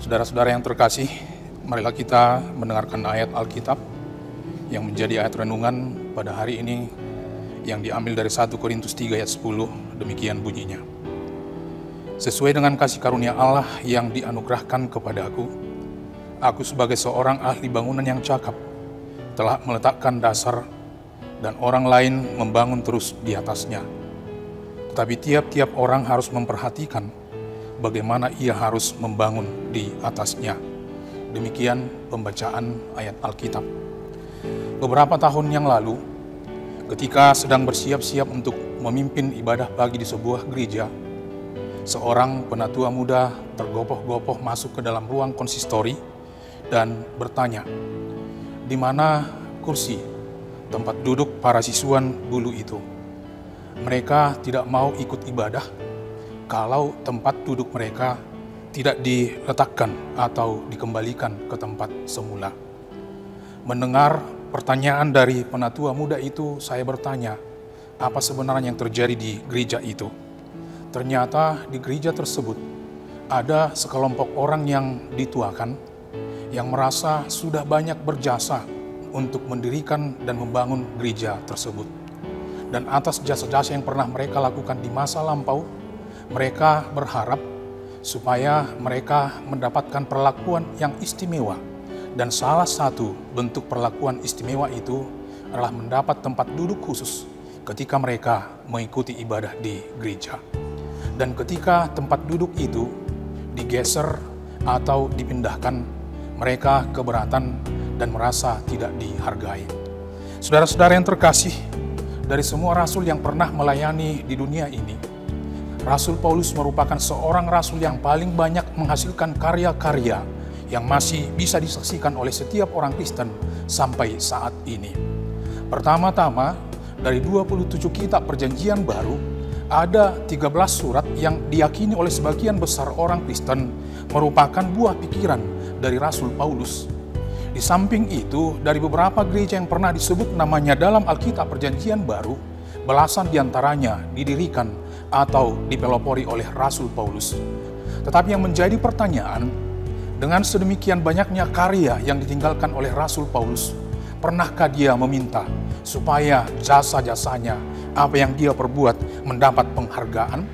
Saudara-saudara yang terkasih, marilah kita mendengarkan ayat Alkitab yang menjadi ayat renungan pada hari ini yang diambil dari 1 Korintus 3 ayat 10, demikian bunyinya. Sesuai dengan kasih karunia Allah yang dianugerahkan kepadaku, aku sebagai seorang ahli bangunan yang cakap telah meletakkan dasar dan orang lain membangun terus di atasnya. Tetapi tiap-tiap orang harus memperhatikan bagaimana ia harus membangun di atasnya. Demikian pembacaan ayat Alkitab. Beberapa tahun yang lalu, ketika sedang bersiap-siap untuk memimpin ibadah pagi di sebuah gereja, seorang penatua muda tergopoh-gopoh masuk ke dalam ruang konsistori dan bertanya, "Di mana kursi tempat duduk para siswan bulu itu?" Mereka tidak mau ikut ibadah kalau tempat duduk mereka tidak diletakkan atau dikembalikan ke tempat semula. Mendengar pertanyaan dari penatua muda itu, saya bertanya, apa sebenarnya yang terjadi di gereja itu? Ternyata di gereja tersebut ada sekelompok orang yang dituakan, yang merasa sudah banyak berjasa untuk mendirikan dan membangun gereja tersebut. Dan atas jasa-jasa yang pernah mereka lakukan di masa lampau, mereka berharap supaya mereka mendapatkan perlakuan yang istimewa. Dan salah satu bentuk perlakuan istimewa itu adalah mendapat tempat duduk khusus ketika mereka mengikuti ibadah di gereja. Dan ketika tempat duduk itu digeser atau dipindahkan, mereka keberatan dan merasa tidak dihargai. Saudara-saudara yang terkasih, dari semua rasul yang pernah melayani di dunia ini, Rasul Paulus merupakan seorang rasul yang paling banyak menghasilkan karya-karya yang masih bisa disaksikan oleh setiap orang Kristen sampai saat ini. Pertama-tama, dari 27 kitab perjanjian baru, ada 13 surat yang diyakini oleh sebagian besar orang Kristen merupakan buah pikiran dari Rasul Paulus. Di samping itu, dari beberapa gereja yang pernah disebut namanya dalam Alkitab perjanjian baru, belasan diantaranya didirikan atau dipelopori oleh Rasul Paulus. Tetapi yang menjadi pertanyaan, dengan sedemikian banyaknya karya yang ditinggalkan oleh Rasul Paulus, pernahkah dia meminta supaya jasa-jasanya, apa yang dia perbuat, mendapat penghargaan?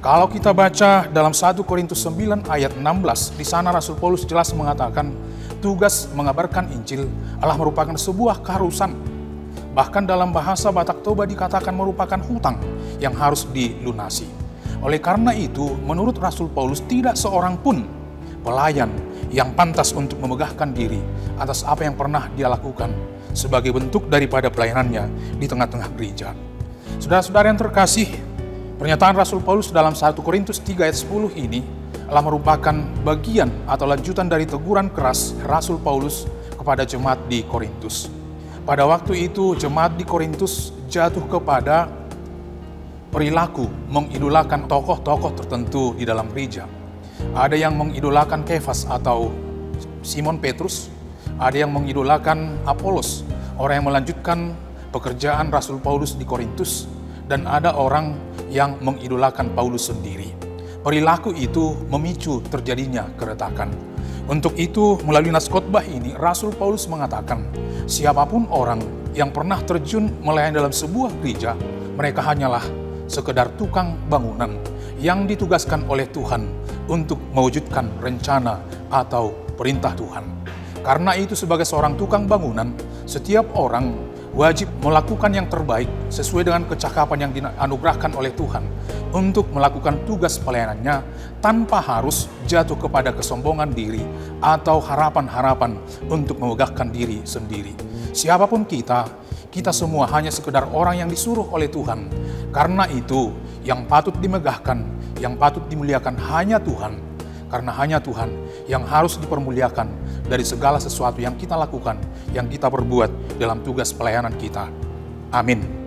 Kalau kita baca dalam 1 Korintus 9 ayat 16, di sana Rasul Paulus jelas mengatakan, tugas mengabarkan Injil adalah merupakan sebuah keharusan. Bahkan dalam bahasa Batak Toba dikatakan merupakan hutang yang harus dilunasi. Oleh karena itu, menurut Rasul Paulus tidak seorang pun pelayan yang pantas untuk memegahkan diri atas apa yang pernah dia lakukan sebagai bentuk daripada pelayanannya di tengah-tengah gereja. Saudara-saudara yang terkasih, pernyataan Rasul Paulus dalam 1 Korintus 3 ayat 10 ini adalah merupakan bagian atau lanjutan dari teguran keras Rasul Paulus kepada jemaat di Korintus. Pada waktu itu, jemaat di Korintus jatuh kepada perilaku mengidolakan tokoh-tokoh tertentu di dalam gereja. Ada yang mengidolakan Kefas atau Simon Petrus, ada yang mengidolakan Apolos, orang yang melanjutkan pekerjaan Rasul Paulus di Korintus, dan ada orang yang mengidolakan Paulus sendiri. Perilaku itu memicu terjadinya keretakan. Untuk itu, melalui nas khotbah ini, Rasul Paulus mengatakan, siapapun orang yang pernah terjun melayani dalam sebuah gereja, mereka hanyalah sekedar tukang bangunan yang ditugaskan oleh Tuhan untuk mewujudkan rencana atau perintah Tuhan. Karena itu, sebagai seorang tukang bangunan, setiap orang wajib melakukan yang terbaik sesuai dengan kecakapan yang dianugerahkan oleh Tuhan untuk melakukan tugas pelayanannya tanpa harus jatuh kepada kesombongan diri atau harapan-harapan untuk memegahkan diri sendiri. Siapapun kita semua hanya sekedar orang yang disuruh oleh Tuhan. Karena itu, yang patut dimegahkan, yang patut dimuliakan hanya Tuhan. Karena hanya Tuhan yang harus dipermuliakan dari segala sesuatu yang kita lakukan, yang kita perbuat dalam tugas pelayanan kita. Amin.